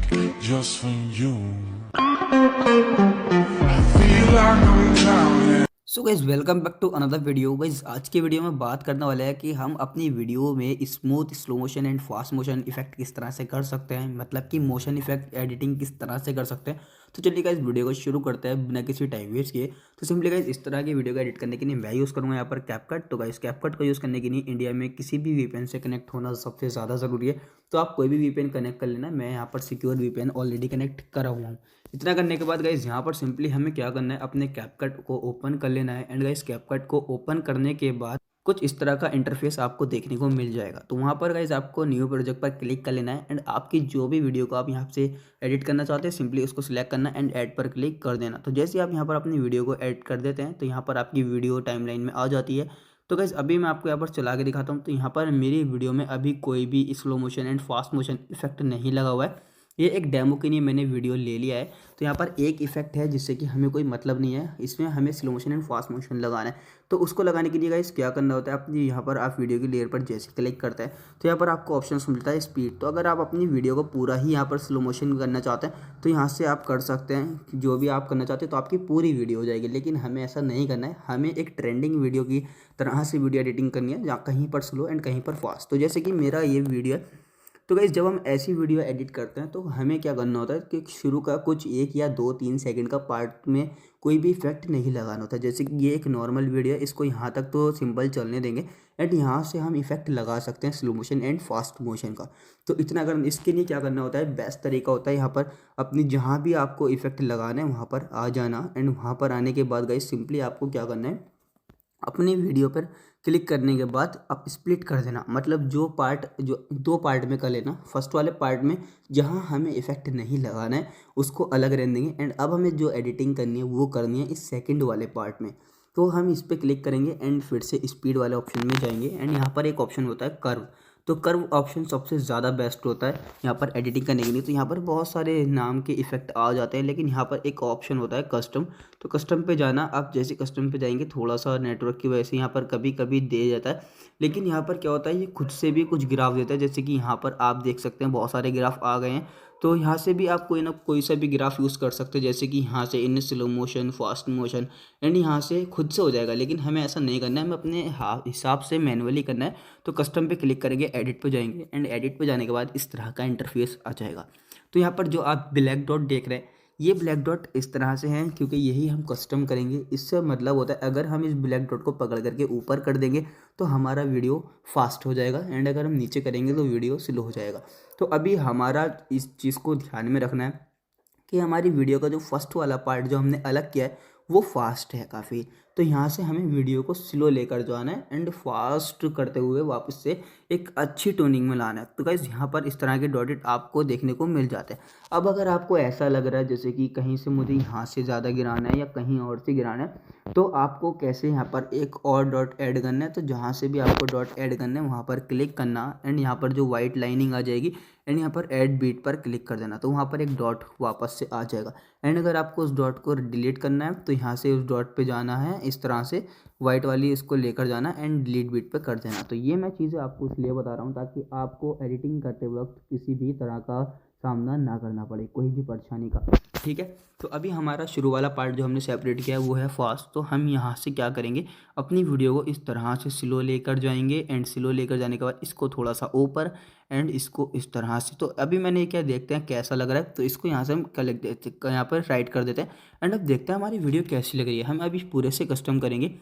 just for you. I feel like I'm drowning. So guys welcome back to another video. Guys आज की video में बात करने वाले हैं कि हम अपनी वीडियो में smooth slow motion and fast motion effect किस तरह से कर सकते हैं, मतलब कि मोशन इफेक्ट एडिटिंग किस तरह से कर सकते हैं। तो चलिए गाइज वीडियो को शुरू करते हैं बिना किसी टाइम वेस्ट किए। तो सिंपली गाइज इस तरह की वीडियो को एडिट करने के लिए मैं यूज़ करूँगा यहाँ पर कैपकट। तो गाइज कैपकट को यूज़ करने के लिए इंडिया में किसी भी वीपीएन से कनेक्ट होना सबसे ज़्यादा ज़रूरी है। तो आप कोई भी वीपीएन कनेक्ट कर लेना, मैं यहाँ पर सिक्योर वीपीएन ऑलरेडी कनेक्ट करा हुआ हूँ। इतना करने के बाद गाइज यहाँ पर सिंपली हमें क्या करना है, अपने कैपकट को ओपन कर लेना है। एंड गाइज कैपकट को ओपन करने के बाद कुछ इस तरह का इंटरफेस आपको देखने को मिल जाएगा। तो वहाँ पर गाइज आपको न्यू प्रोजेक्ट पर क्लिक कर लेना है। एंड आपकी जो भी वीडियो को आप यहाँ से एडिट करना चाहते हैं सिंपली उसको सिलेक्ट करना एंड ऐड पर क्लिक कर देना। तो जैसे आप यहाँ पर अपनी वीडियो को ऐड कर देते हैं तो यहाँ पर आपकी वीडियो टाइमलाइन में आ जाती है। तो गाइज अभी मैं आपको यहाँ पर चला के दिखाता हूँ। तो यहाँ पर मेरी वीडियो में अभी कोई भी slow motion and fast motion effect नहीं लगा हुआ है। ये एक डेमो के लिए मैंने वीडियो ले लिया है। तो यहाँ पर एक इफेक्ट है जिससे कि हमें कोई मतलब नहीं है, इसमें हमें slow motion and fast motion लगाना है। तो उसको लगाने के लिए गाइस क्या करना होता है, अपनी यहाँ पर आप वीडियो की लेयर पर जैसे क्लिक करते हैं तो यहाँ पर आपको ऑप्शन मिलता है स्पीड। तो अगर आप अपनी वीडियो को पूरा ही यहाँ पर स्लो मोशन करना चाहते हैं तो यहाँ से आप कर सकते हैं, जो भी आप करना चाहते हैं तो आपकी पूरी वीडियो हो जाएगी। लेकिन हमें ऐसा नहीं करना है, हमें एक ट्रेंडिंग वीडियो की तरह से वीडियो एडिटिंग करनी है, जहाँ कहीं पर स्लो एंड कहीं पर फास्ट। तो जैसे कि मेरा ये वीडियो है। तो गाइस जब हम ऐसी वीडियो एडिट करते हैं तो हमें क्या करना होता है कि शुरू का कुछ 1 या 2 3 सेकंड का पार्ट में कोई भी इफेक्ट नहीं लगाना होता। जैसे कि ये एक नॉर्मल वीडियो है, इसको यहाँ तक तो सिंपल चलने देंगे एंड यहाँ से हम इफेक्ट लगा सकते हैं slow motion and fast motion का। तो इतना अगर इसके लिए क्या करना होता है, बेस्ट तरीका होता है यहाँ पर अपनी जहाँ भी आपको इफेक्ट लगाना है वहाँ पर आ जाना। एंड वहाँ पर आने के बाद गाइस सिंपली आपको क्या करना है, अपनी वीडियो पर क्लिक करने के बाद आप स्प्लिट कर देना, मतलब जो पार्ट जो 2 पार्ट में कर लेना। फर्स्ट वाले पार्ट में जहां हमें इफेक्ट नहीं लगाना है उसको अलग रहने देंगे। एंड अब हमें जो एडिटिंग करनी है वो करनी है इस सेकंड वाले पार्ट में। तो हम इस पर क्लिक करेंगे एंड फिर से स्पीड वाले ऑप्शन में जाएंगे। एंड यहाँ पर एक ऑप्शन होता है कर्व। तो कर्व ऑप्शन सबसे ज़्यादा बेस्ट होता है यहाँ पर एडिटिंग करने के लिए। तो यहाँ पर बहुत सारे नाम के इफेक्ट आ जाते हैं, लेकिन यहाँ पर एक ऑप्शन होता है कस्टम। तो कस्टम पे जाना, आप जैसे कस्टम पे जाएंगे थोड़ा सा नेटवर्क की वजह से यहाँ पर कभी कभी दे जाता है, लेकिन यहाँ पर क्या होता है ये खुद से भी कुछ ग्राफ देता है। जैसे कि यहाँ पर आप देख सकते हैं बहुत सारे ग्राफ आ गए हैं। तो यहाँ से भी आप कोई ना कोई सा भी ग्राफ यूज़ कर सकते हैं, जैसे कि यहाँ से in slow motion fast motion and यहाँ से खुद से हो जाएगा। लेकिन हमें ऐसा नहीं करना है, हमें अपने हिसाब से मैनुअली करना है। तो कस्टम पे क्लिक करेंगे, एडिट पे जाएंगे एंड एडिट पे जाने के बाद इस तरह का इंटरफेस आ जाएगा। तो यहाँ पर जो आप ब्लैक डॉट देख रहे हैं ये ब्लैक डॉट इस तरह से हैं क्योंकि यही हम कस्टम करेंगे। इससे मतलब होता है अगर हम इस ब्लैक डॉट को पकड़ करके ऊपर कर देंगे तो हमारा वीडियो फास्ट हो जाएगा एंड अगर हम नीचे करेंगे तो वीडियो स्लो हो जाएगा। तो अभी हमारा इस चीज़ को ध्यान में रखना है कि हमारी वीडियो का जो फर्स्ट वाला पार्ट जो हमने अलग किया है वो फास्ट है काफ़ी। तो यहाँ से हमें वीडियो को स्लो लेकर जाना है एंड फास्ट करते हुए वापस से एक अच्छी टोनिंग में लाना है। तो गाइस यहाँ पर इस तरह के डॉटेड आपको देखने को मिल जाते हैं। अब अगर आपको ऐसा लग रहा है जैसे कि कहीं से मुझे यहाँ से ज़्यादा गिराना है या कहीं और से गिराना है, तो आपको कैसे यहाँ पर एक और डॉट ऐड करना है। तो जहाँ से भी आपको डॉट ऐड करना है वहाँ पर क्लिक करना एंड यहाँ पर जो वाइट लाइनिंग आ जाएगी एंड यहाँ पर ऐड बीट पर क्लिक कर देना। तो वहाँ पर एक डॉट वापस से आ जाएगा। एंड अगर आपको उस डॉट को डिलीट करना है तो यहाँ से उस डॉट पे जाना है, इस तरह से वाइट वाली इसको लेकर जाना एंड डिलीट बीट पे कर देना। तो ये मैं चीज़ें आपको इसलिए बता रहा हूँ ताकि आपको एडिटिंग करते वक्त किसी भी तरह का सामना ना करना पड़े, कोई भी परेशानी का। ठीक है। तो अभी हमारा शुरू वाला पार्ट जो हमने सेपरेट किया है वो है फास्ट। तो हम यहाँ से क्या करेंगे, अपनी वीडियो को इस तरह से स्लो लेकर जाएंगे एंड स्लो लेकर जाने के बाद इसको थोड़ा सा ऊपर एंड इसको इस तरह से। तो अभी मैंने क्या देखते हैं कैसा लग रहा है। तो इसको यहाँ से हम कलेक्ट देते, यहाँ पर राइट कर देते हैं एंड अब देखते हैं हमारी वीडियो कैसी लग रही है। हम अभी पूरे से कस्टम करेंगे।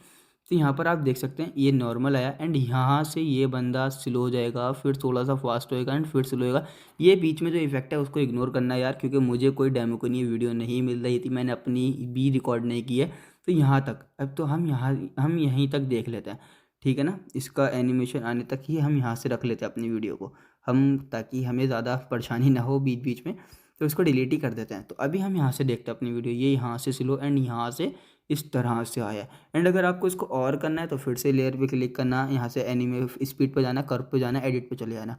तो यहाँ पर आप देख सकते हैं ये नॉर्मल आया एंड यहाँ से ये बंदा स्लो हो जाएगा, फिर थोड़ा सा फास्ट होएगा एंड फिर स्लो होएगा। ये बीच में जो इफेक्ट है उसको इग्नोर करना है यार, क्योंकि मुझे कोई डेमो को नहीं वीडियो नहीं मिल रही थी, मैंने अपनी भी रिकॉर्ड नहीं की है। तो यहाँ तक अब तो हम यहीं तक देख लेते हैं, ठीक है ना। इसका एनिमेशन आने तक ही हम यहाँ से रख लेते हैं अपनी वीडियो को हम, ताकि हमें ज़्यादा परेशानी ना हो बीच बीच में। तो इसको डिलीट ही कर देते हैं। तो अभी हम यहाँ से देखते हैं अपनी वीडियो, ये यहाँ से स्लो एंड यहाँ से इस तरह से आया। एंड अगर आपको इसको और करना है तो फिर से लेयर पे क्लिक करना, यहाँ से एनिमे स्पीड पे जाना, कर्व पे जाना, एडिट पे चले जाना।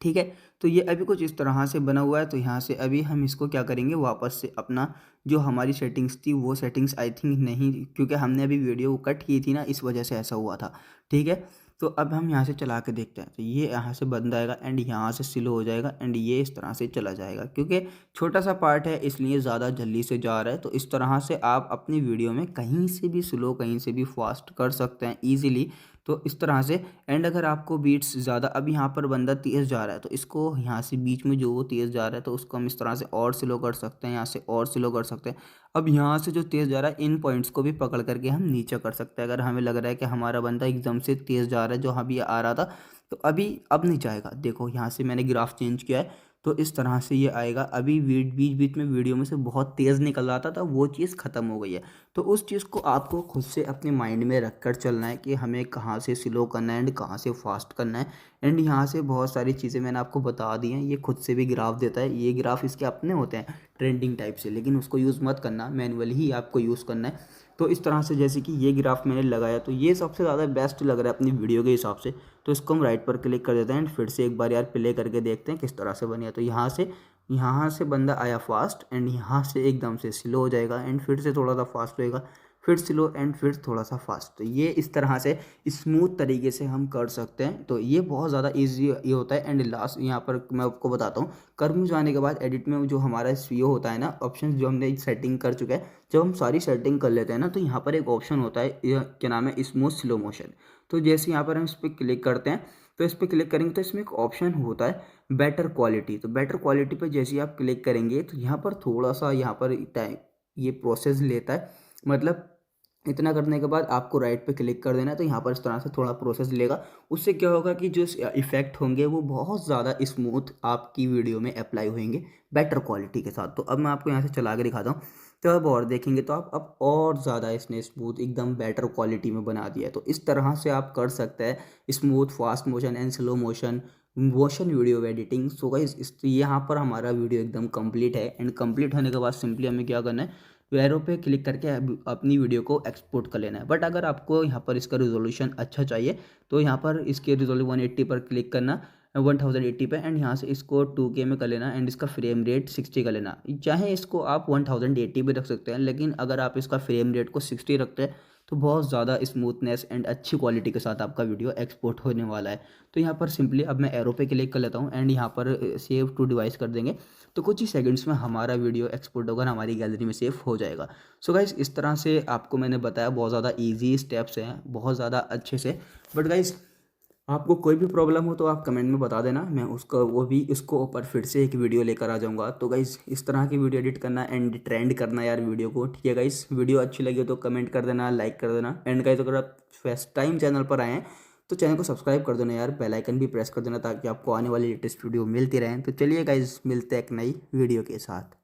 ठीक है। तो ये अभी कुछ इस तरह से बना हुआ है। तो यहाँ से अभी हम इसको क्या करेंगे, वापस से अपना जो हमारी सेटिंग्स थी वो सेटिंग्स आई थिंक नहीं, क्योंकि हमने अभी वीडियो कट की थी ना, इस वजह से ऐसा हुआ था। ठीक है। तो अब हम यहाँ से चला के देखते हैं, तो ये यहाँ से बंद आएगा एंड यहाँ से स्लो हो जाएगा एंड ये इस तरह से चला जाएगा, क्योंकि छोटा सा पार्ट है इसलिए ज़्यादा जल्दी से जा रहा है। तो इस तरह से आप अपनी वीडियो में कहीं से भी स्लो कहीं से भी फास्ट कर सकते हैं ईजिली। तो इस तरह से एंड अगर आपको बीट्स ज़्यादा, अब यहाँ पर बंदा तेज़ जा रहा है तो इसको यहाँ से बीच में जो वो तेज़ जा रहा है तो उसको हम इस तरह से और स्लो कर सकते हैं, यहाँ से और स्लो कर सकते हैं। अब यहाँ से जो तेज़ जा रहा है इन पॉइंट्स को भी पकड़ करके हम नीचे कर सकते हैं। अगर हमें लग रहा है कि हमारा बंदा एकदम से तेज़ जा रहा है, जो अभी आ रहा था तो अभी अब नहीं जाएगा, देखो यहाँ से मैंने ग्राफ चेंज किया है तो इस तरह से ये आएगा। अभी बीच बीच में वीडियो में से बहुत तेज़ निकल रहा था, तो वो चीज़ ख़त्म हो गई है। तो उस चीज़ को आपको खुद से अपने माइंड में रख कर चलना है कि हमें कहाँ से स्लो करना है एंड कहाँ से फास्ट करना है। एंड यहाँ से बहुत सारी चीज़ें मैंने आपको बता दी हैं, ये खुद से भी ग्राफ देता है। ये ग्राफ इसके अपने होते हैं ट्रेंडिंग टाइप से, लेकिन उसको यूज़ मत करना, मैनुअली ही आपको यूज़ करना है। तो इस तरह से जैसे कि ये ग्राफ मैंने लगाया तो ये सबसे ज़्यादा बेस्ट लग रहा है अपनी वीडियो के हिसाब से। तो इसको हम राइट पर क्लिक कर देते हैं एंड फिर से एक बार यार प्ले करके देखते हैं किस तरह से बनी है। तो यहाँ से बंदा आया फास्ट एंड यहाँ से एकदम से स्लो हो जाएगा एंड फिर से थोड़ा सा फास्ट होएगा, फिर स्लो एंड फिर थोड़ा सा फास्ट। तो ये इस तरह से स्मूथ तरीके से हम कर सकते हैं। तो ये बहुत ज़्यादा ईजी ये होता है। एंड लास्ट यहाँ पर मैं आपको बताता हूँ, कर्व में जाने के बाद एडिट में जो हमारा सीओ होता है ना, ऑप्शन जो हमने सेटिंग कर चुका है, जब हम सारी सेटिंग कर लेते हैं ना तो यहाँ पर एक ऑप्शन होता है, क्या नाम है, स्मूथ स्लो मोशन। तो जैसे यहाँ पर हम इस पर क्लिक करते हैं तो इस पर क्लिक करेंगे तो इसमें एक ऑप्शन होता है बेटर क्वालिटी। तो बेटर क्वालिटी पर जैसे ही आप क्लिक करेंगे तो यहाँ पर थोड़ा सा यहाँ पर टाइम ये प्रोसेस लेता है, मतलब इतना करने के बाद आपको राइट पे क्लिक कर देना है। तो यहाँ पर इस तरह से थोड़ा प्रोसेस लेगा, उससे क्या होगा कि जो इफेक्ट होंगे वो बहुत ज़्यादा स्मूथ आपकी वीडियो में अप्लाई होंगे बेटर क्वालिटी के साथ। तो अब मैं आपको यहाँ से चला के दिखाता हूँ, तो अब और देखेंगे तो आप अब और ज़्यादा इसने स्मूथ एकदम बेटर क्वालिटी में बना दिया है। तो इस तरह से आप कर सकते हैं smooth, fast motion and slow motion video editing. So guys यहाँ पर हमारा वीडियो एकदम कंप्लीट है एंड कंप्लीट होने के बाद सिंपली हमें क्या करना है, एरो पे क्लिक करके अपनी वीडियो को एक्सपोर्ट कर लेना है। बट अगर आपको यहाँ पर इसका रिजोल्यूशन अच्छा चाहिए तो यहाँ पर इसके रिजोल्यूशन 180 पर क्लिक करना, 1080 पे, एंड यहाँ से इसको 2K में कर लेना एंड इसका फ्रेम रेट 60 कर लेना। चाहे इसको आप 1080 भी रख सकते हैं, लेकिन अगर आप इसका फ्रेम रेट को 60 रखते हैं तो बहुत ज़्यादा स्मूथनेस एंड अच्छी क्वालिटी के साथ आपका वीडियो एक्सपोर्ट होने वाला है। तो यहाँ पर सिंपली अब मैं एरो पे क्लिक कर लेता हूँ एंड यहाँ पर सेव टू डिवाइस कर देंगे तो कुछ ही सेकंड्स में हमारा वीडियो एक्सपोर्ट होकर हमारी गैलरी में सेव हो जाएगा। सो गाइस इस तरह से आपको मैंने बताया, बहुत ज़्यादा ईजी स्टेप्स हैं, बहुत ज़्यादा अच्छे से। बट गाइस आपको कोई भी प्रॉब्लम हो तो आप कमेंट में बता देना, मैं उसका वो भी इसको ऊपर फिर से एक वीडियो लेकर आ जाऊंगा। तो गाइस इस तरह की वीडियो एडिट करना एंड ट्रेंड करना यार वीडियो को, ठीक है गाइस। वीडियो अच्छी लगी हो तो कमेंट कर देना, लाइक कर देना एंड गाइस अगर आप फर्स्ट टाइम चैनल पर आए हैं तो चैनल को सब्सक्राइब कर देना यार, बेल आइकन भी प्रेस कर देना ताकि आपको आने वाली लेटेस्ट वीडियो मिलती रहें। तो चलिए गाइस मिलते हैं एक नई वीडियो के साथ।